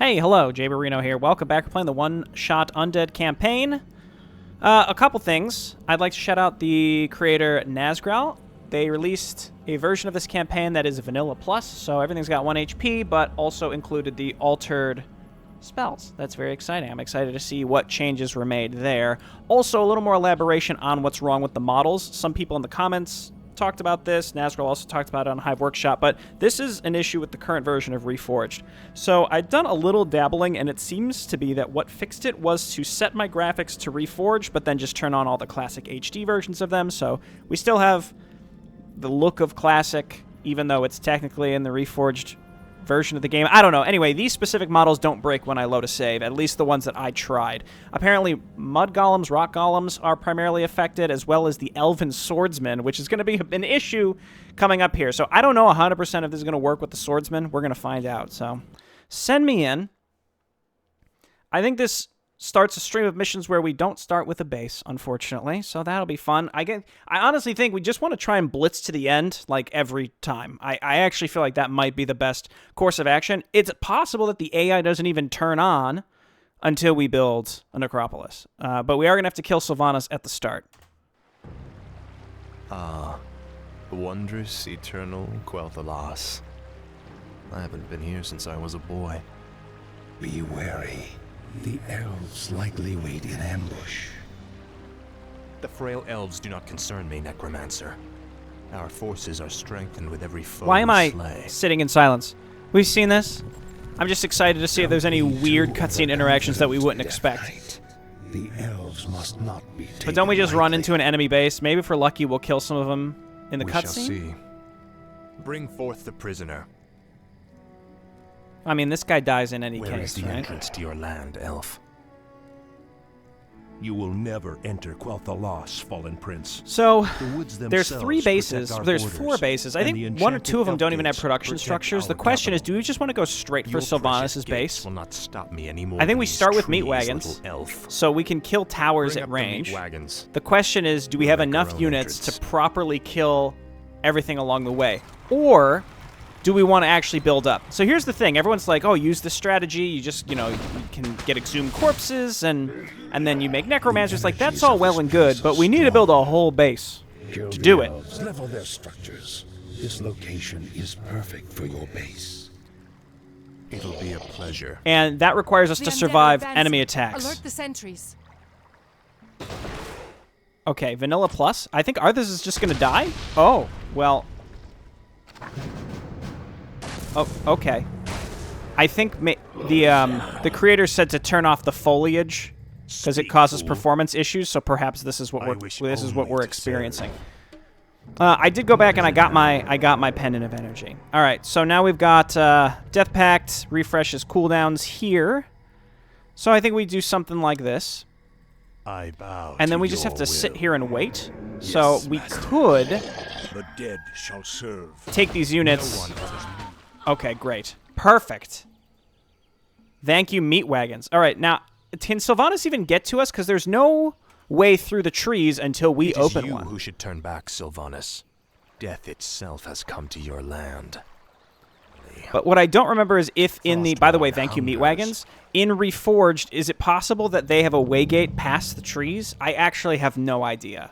Hey, hello, Jay Barino here. Welcome back. We're playing the one-shot Undead campaign. A couple things. I'd like to shout out the creator Nazgrel. They released a version of this campaign that is Vanilla Plus, so everything's got 1 HP, but also included the altered spells. That's very exciting. I'm excited to see what changes were made there. Also, a little more elaboration on what's wrong with the models. Some people in the comments talked about this. Nazgrel also talked about it on Hive Workshop, but this is an issue with the current version of Reforged. So I've done a little dabbling, and it seems to be that what fixed it was to set my graphics to Reforged, but then just turn on all the classic HD versions of them. So we still have the look of classic, even though it's technically in the Reforged version of the game. I don't know. Anyway, these specific models don't break when I load a save, at least the ones that I tried. Apparently, mud golems, rock golems are primarily affected, as well as the elven swordsman, which is going to be an issue coming up here. So I don't know 100% if this is going to work with the swordsman. We're going to find out. So send me in. I think this starts a stream of missions where we don't start with a base, unfortunately, so that'll be fun. I honestly think we just want to try and blitz to the end, like, every time. I actually feel like that might be the best course of action. It's possible that the AI doesn't even turn on until we build a necropolis, but we are going to have to kill Sylvanas at the start. Ah, wondrous, eternal Quel'Thalas. I haven't been here since I was a boy. Be wary. The elves likely wait in ambush. The frail elves do not concern me, Necromancer. Our forces are strengthened with every foe Why am we I slay. sitting in silence? We've seen this. I'm just excited to see if there's any weird cutscene interactions that we wouldn't expect. The elves must not be taken But don't we just run lightly. into an enemy base? Maybe if we're lucky, we'll kill some of them in the We shall cutscene? see. Bring forth the prisoner. I mean, this guy dies in any Where is case, the right? entrance to your land, elf? You will never enter Quel'Thalas, fallen prince. So, The woods there's themselves 3 bases. protect our There's borders, 4 bases. I and think the 1 or 2 of them enchanted don't even have elfgates production protect structures. The our question is, capital. do we just want to go straight for Your Sylvanas' precious base? gates will not stop me anymore. I think we than start these with meat trees, wagons, little elf. so we can kill towers Bring at up range. The meat wagons. The question is, do we have We'll make our enough own units entrance. to properly kill everything along the way? Or do we want to actually build up? So here's the thing. Everyone's like, oh, use this strategy. You just, you can get exhumed corpses, and then you make necromancers. Like, that's all well and good, but we need to build a whole base Kill to the do it. elves, level their structures. This location is perfect for your base. It'll be a pleasure. And that requires us The to undead survive advancing. enemy attacks. Alert the sentries. Okay, Vanilla Plus. I think Arthas is just going to die? Oh, well. Oh, okay. I think the creator said to turn off the foliage because it causes performance issues. So perhaps this is what we're experiencing. I did go back and I got my pendant of energy. All right, so now we've got Death Pact refreshes cooldowns here. So I think we do something like this, I bow and then to we just your have to sit will. here and wait. So we could The dead shall serve. take these units. No one others me. Okay, great. Perfect. Thank you, meat wagons. All right, now, can Sylvanas even get to us? Because there's no way through the trees until we It is open you one. who should turn back, Sylvanas. Death itself has come to your land. But what I don't remember is if in the... By the way, Frostborn thank you, meat hungers. wagons. In Reforged, is it possible that they have a waygate past the trees? I actually have no idea.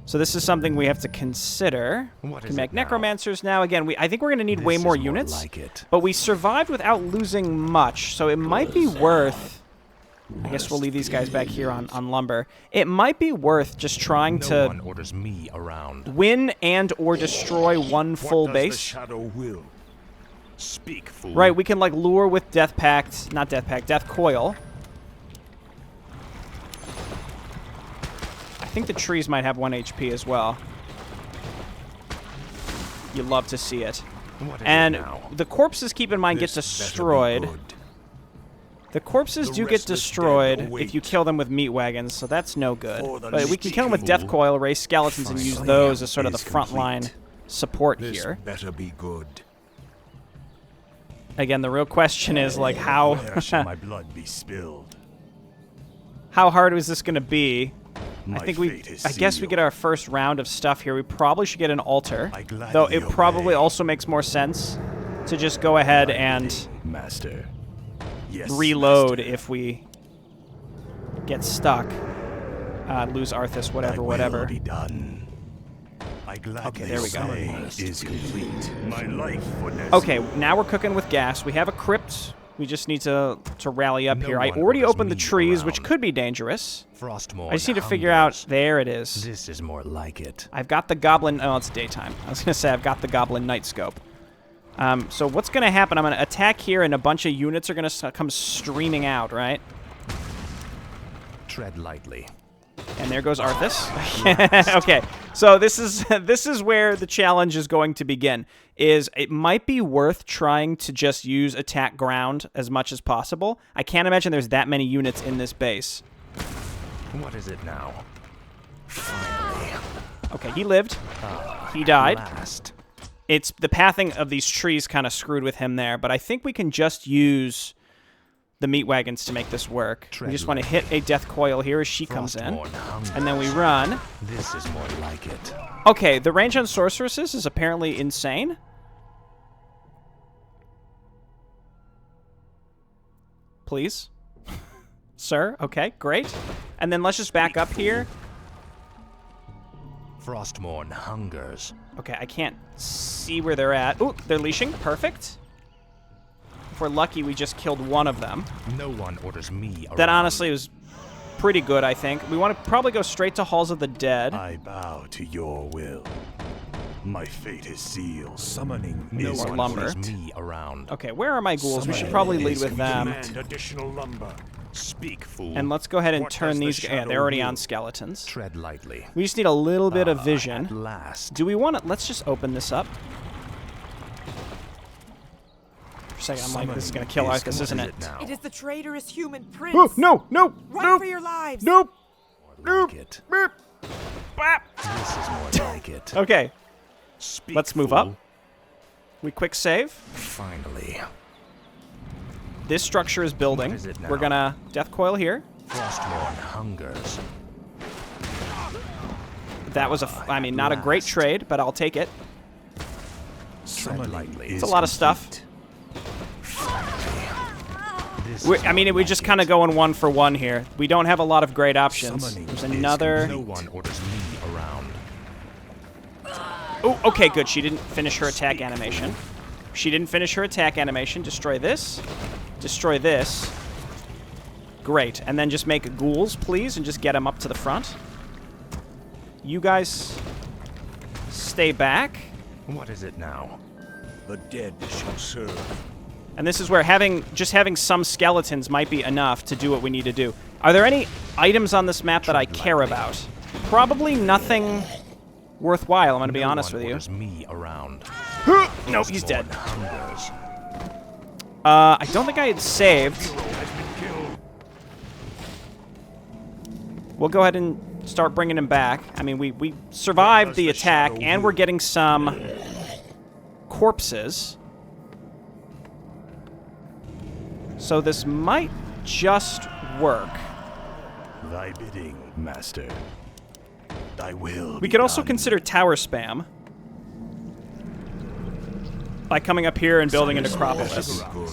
So this is something we have to consider. What Can is make it now? necromancers now. Again, I think we're going to need way This more is units. like it. But we survived without losing much, so it might be worth... I guess we'll leave these guys back here on lumber. It might be worth just trying No to one orders me around. win and or destroy one full What does the base. shadow will? Speak, fool. Right, we can like lure with Death Pact, not Death Pact, Death Coil. I think the trees might have 1 HP as well. You love to see it. What is And it now? the corpses, keep in mind, get This better be destroyed. good. The corpses The do get restless destroyed dead if await. you kill them with meat wagons, so that's no good. For the But we can kill them with sneaky Death fool. Coil, raise skeletons, and use Finally, those as sort of the is front line complete. support This here. better be good. Again, the real question is like how Where shall my blood be spilled? how hard is this going to be? My I think fate is I guess we sealed. get our first round of stuff here. We probably should get an altar, I gladly though it probably obey. also makes more sense to just go ahead and Master. Yes, reload master. if we get stuck. Lose Arthas, whatever, Thy whatever. will be done. I gladly there we go. say is complete. My life for Nezu. Okay, now we're cooking with gas. We have a crypt. We just need to rally up No here. I one already orders opened the me trees, which around. could be dangerous. Frostmourne I just need to figure out... hungers. There it is. This is more like it. I've got the goblin... Oh, it's daytime. I was going to say I've got the goblin night scope. So what's going to happen? I'm going to attack here, and a bunch of units are going to come streaming out, right? Tread lightly. And there goes Arthas. Okay, so this is where the challenge is going to begin. It might be worth trying to just use attack ground as much as possible. I can't imagine there's that many units in this base. What is it now? Finally. Okay, he lived. He died. Last. It's the pathing of these trees kind of screwed with him there, but I think we can just use the meat wagons to make this work. We just want to hit a death coil here as she comes in, Frostmourne hungers. and then we run. This is more like it. Okay, the range on sorceresses is apparently insane. Please. Sir, okay, great. And then let's just back up here. Frostmourne hungers. Okay, I can't see where they're at. Ooh, they're leashing. Perfect. If we're lucky, we just killed one of them. No one orders me around. That honestly was pretty good, I think. We want to probably go straight to Halls of the Dead. I bow to your will. My fate is sealed. Summoning No is more one lumber. orders me around. Okay, where are my ghouls? We should probably lead with them. Command additional lumber. Speak, fool. And let's go ahead and What turn does the they're shadow already on will? skeletons. Tread lightly. We just need a little bit of At vision. last. Do we want to... Let's just open this up. For a second, I'm like, this is going to kill Is- Arthas, what isn't is it? now? It is the traitorous human prince. Oh, no, no, Run nope, for your lives. nope, More like it. beep, bap. This is more like it. Okay, Speak, let's move fool. up. We quick save. Finally. This structure is building. What is it now? We're going to death coil here. Frostmourne hungers. That was I mean, not a great last. trade, but I'll take it. Tread lightly. It's a lot of stuff. This is I mean, more we like just it. kind of going 1 for 1 here. We don't have a lot of great options. Summoning There's is another... No one orders me around. Oh, okay, good. She didn't finish her attack animation. She didn't finish her attack animation. Destroy this. Destroy this. Great. And then just make ghouls, please, and just get them up to the front. You guys stay back. What is it now? The dead shall serve. And this is where just having some skeletons might be enough to do what we need to do. Are there any items on this map that I care about? Probably nothing worthwhile, I'm going to be honest with you. Orders me around. Nope, he's dead. Hungers. I don't think I had saved. We'll go ahead and start bringing him back. I mean, we survived the attack, and we're getting some corpses. So this might just work. Thy bidding, master. Thy will. We be could also done. consider tower spam by coming up here and building a necropolis. Good.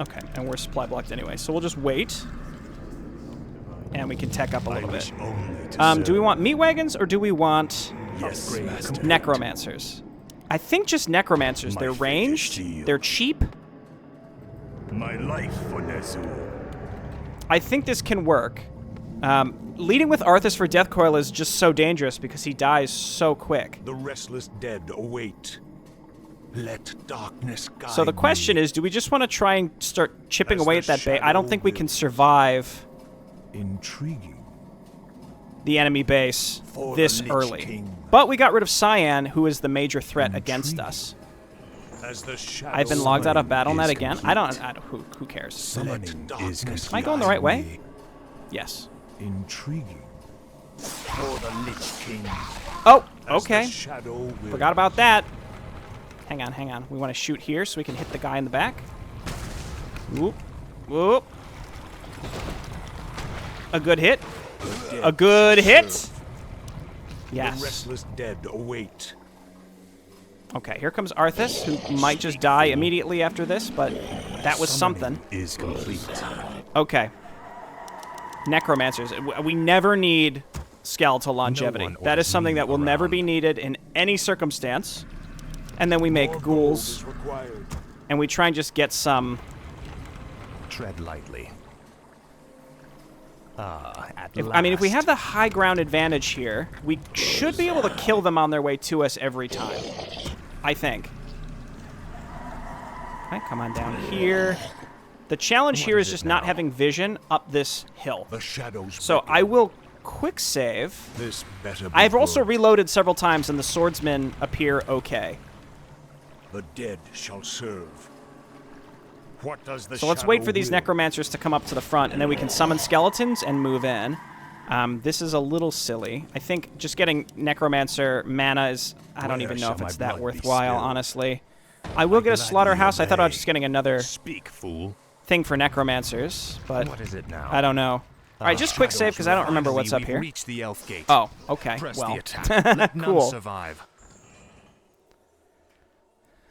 Okay, and we're supply blocked anyway, so we'll just wait. And we can tech up a I little wish bit. only to Do we serve. want meat wagons, or do we want Yes, master. necromancers? I think just necromancers. My They're fate is ranged, sealed. they're cheap. My life for Nezu. I think this can work. Leading with Arthas for Death Coil is just so dangerous because he dies so quick. The restless dead await. Let darkness guide So the question is, do we just want to try and start chipping As away the at that base? I don't shadow think we can wills. survive Intriguing. the enemy base For this the Lich early. King. But we got rid of Cyan, who is the major threat against Intriguing. us. As the shadow I've been logged out of summoning BattleNet is again. complete. Who cares? Summoning is complete. Am I going the right way? Yes. Intriguing. For the Lich King. Oh, As okay. the shadow will. Forgot about that. Hang on, hang on. We want to shoot here so we can hit the guy in the back. Whoop. Whoop. A good hit. The dead A good shall hit. serve. The Yes. restless dead await. Okay, here comes Arthas, who might just die immediately after this, but that was something. Is complete. Okay. Necromancers. We never need skeletal longevity. one That is orders something me that will never around. be needed in any circumstance. And then we make ghouls, and we try and just get some... Tread lightly. At I mean, if we last. have the high ground advantage here, we should be able to kill them on their way to us every time. I think. Okay, come on down here. The challenge here is just not having vision up this hill. The shadows. So beckon. I will quick save. This better be I've also good. reloaded several times, and the swordsmen appear okay. The dead shall serve. What does the So let's wait shadow for these will? necromancers to come up to the front, and then we can summon skeletons and move in. This is a little silly. I think just getting necromancer mana is... I don't Where even know shall if my it's that blood be worthwhile, spilled? honestly. I will get a gladly slaughterhouse. I thought I was obey. just getting another Speak, fool. thing for necromancers, but What is it now? I don't know. All right, just quick save because I don't remember what's up We've here. reached the elfgate. Oh, okay. Press Well, the attack. Let none cool. survive.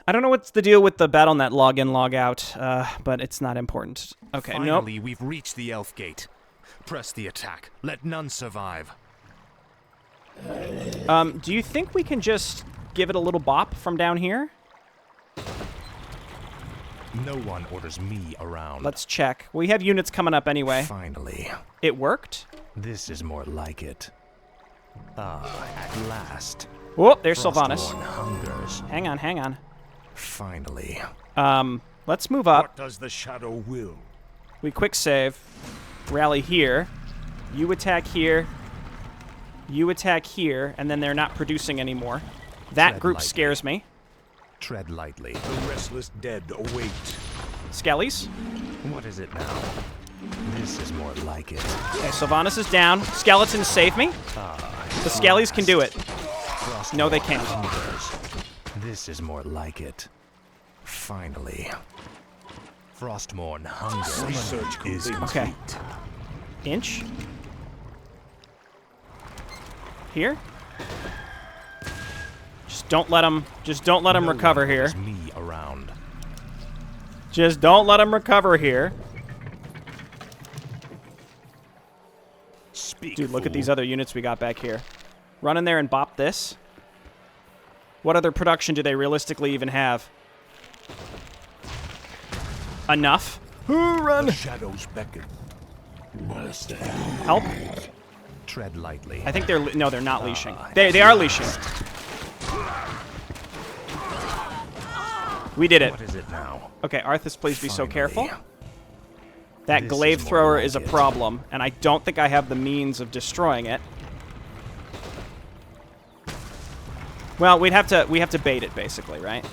I don't know what's the deal with the BattleNet login, log out, but it's not important. Okay, nope. Finally, we've reached the elfgate. Press the attack. Let none survive. Do you think we can just give it a little bop from down here? No one orders me around. Let's check. We have units coming up anyway. Finally. It worked? This is more like it. At last. Whoa, there's Sylvanas. Frostborn hungers. Hang on, hang on. Finally. Let's move up. What does the shadow will? We quick save. Rally here. You attack here. You attack here, and then they're not producing anymore. That Tread group lightly. scares me. Tread lightly. The restless dead await. Skellies. What is it now? This is more like it. Okay, Sylvanas is down. Skeletons save me. The Skellies can do it. No, they can't. Hungers. This is more like it. Finally. Frostmourne hungers. Research is complete. Okay. Inch. Here. Just don't let them. Just don't let them No recover one here. orders me around. Just don't let them recover here. Speak, Dude, look at fool. these other units we got back here. Run in there and bop this. What other production do they realistically even have? Enough. Run. The shadows beckon. Help. Tread lightly. I think they're... No, they're not leashing. They are leashing. We did it. What is it now? Okay, Arthas, please be so Finally. careful. That This glaive is more thrower like is a it. problem, and I don't think I have the means of destroying it. Well, we have to bait it, basically, right?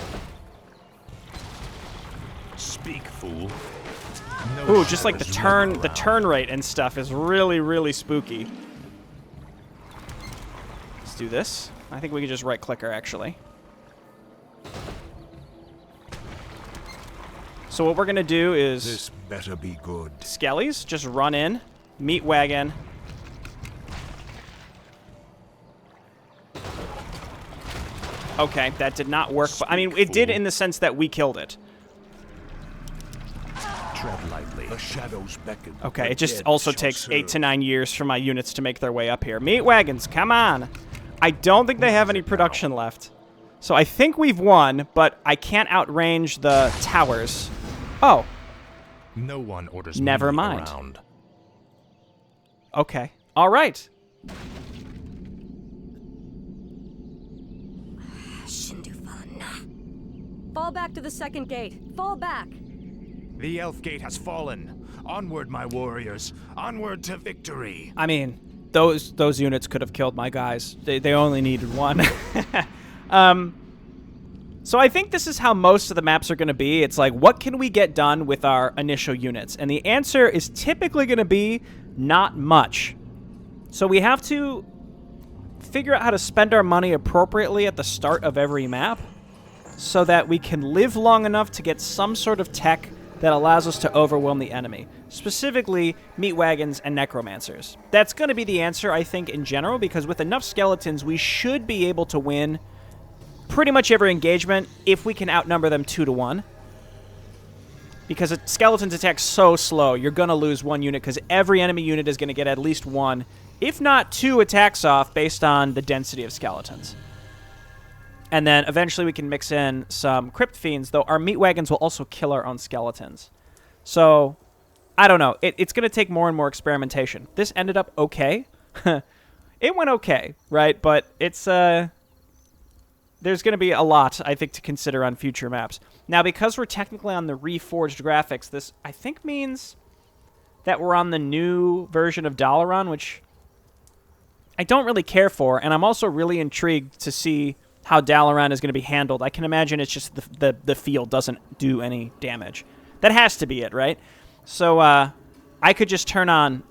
Speak, fool. Ooh, just like the shadows run turn around. rate and stuff is really, really spooky. Let's do this. I think we can just right-click her, actually. So what we're gonna do is This better be good. Skellies, just run in, meat wagon. Okay, that did not work, but I mean, it did in the sense that we killed it. Tread lightly. The shadows beckon. Okay, The it just dead also shall takes 8 to serve. 9 years for my units to make their way up here. Meat wagons, come on! I don't think they have any production left. So I think we've won, but I can't outrange the towers. Oh, No one orders Never me mind. around. okay. All right. Fall back to the second gate. Fall back. The elfgate has fallen. Onward, my warriors. Onward to victory. I mean, those units could have killed my guys. They only needed one. So I think this is how most of the maps are going to be. It's like, what can we get done with our initial units? And the answer is typically going to be not much. So we have to figure out how to spend our money appropriately at the start of every map so that we can live long enough to get some sort of tech that allows us to overwhelm the enemy. Specifically, meat wagons and necromancers. That's going to be the answer, I think, in general, because with enough skeletons, we should be able to win pretty much every engagement if we can outnumber them 2 to 1. Because a skeleton's attack so slow, you're going to lose 1 unit because every enemy unit is going to get at least 1, if not 2 attacks off based on the density of skeletons. And then eventually we can mix in some Crypt Fiends, though our meat wagons will also kill our own skeletons. So, I don't know. It's going to take more and more experimentation. This ended up okay. It went okay, right? But it's... there's going to be a lot, I think, to consider on future maps. Now, because we're technically on the reforged graphics, this, I think, means that we're on the new version of Dalaran, which I don't really care for, and I'm also really intrigued to see how Dalaran is going to be handled. I can imagine it's just the field doesn't do any damage. That has to be it, right? So, I could just turn on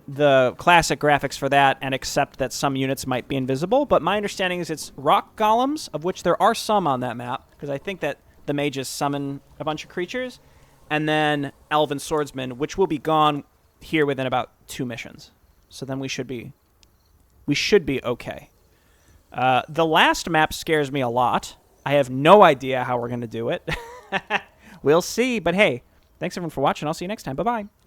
the classic graphics for that and accept that some units might be invisible, but my understanding is it's rock golems, of which there are some on that map, because I think that the mages summon a bunch of creatures, and then elven swordsmen, which will be gone here within about 2 missions. So then we should be okay. The last map scares me a lot. I have no idea how we're going to do it. We'll see, but hey, thanks everyone for watching. I'll see you next time. Bye-bye.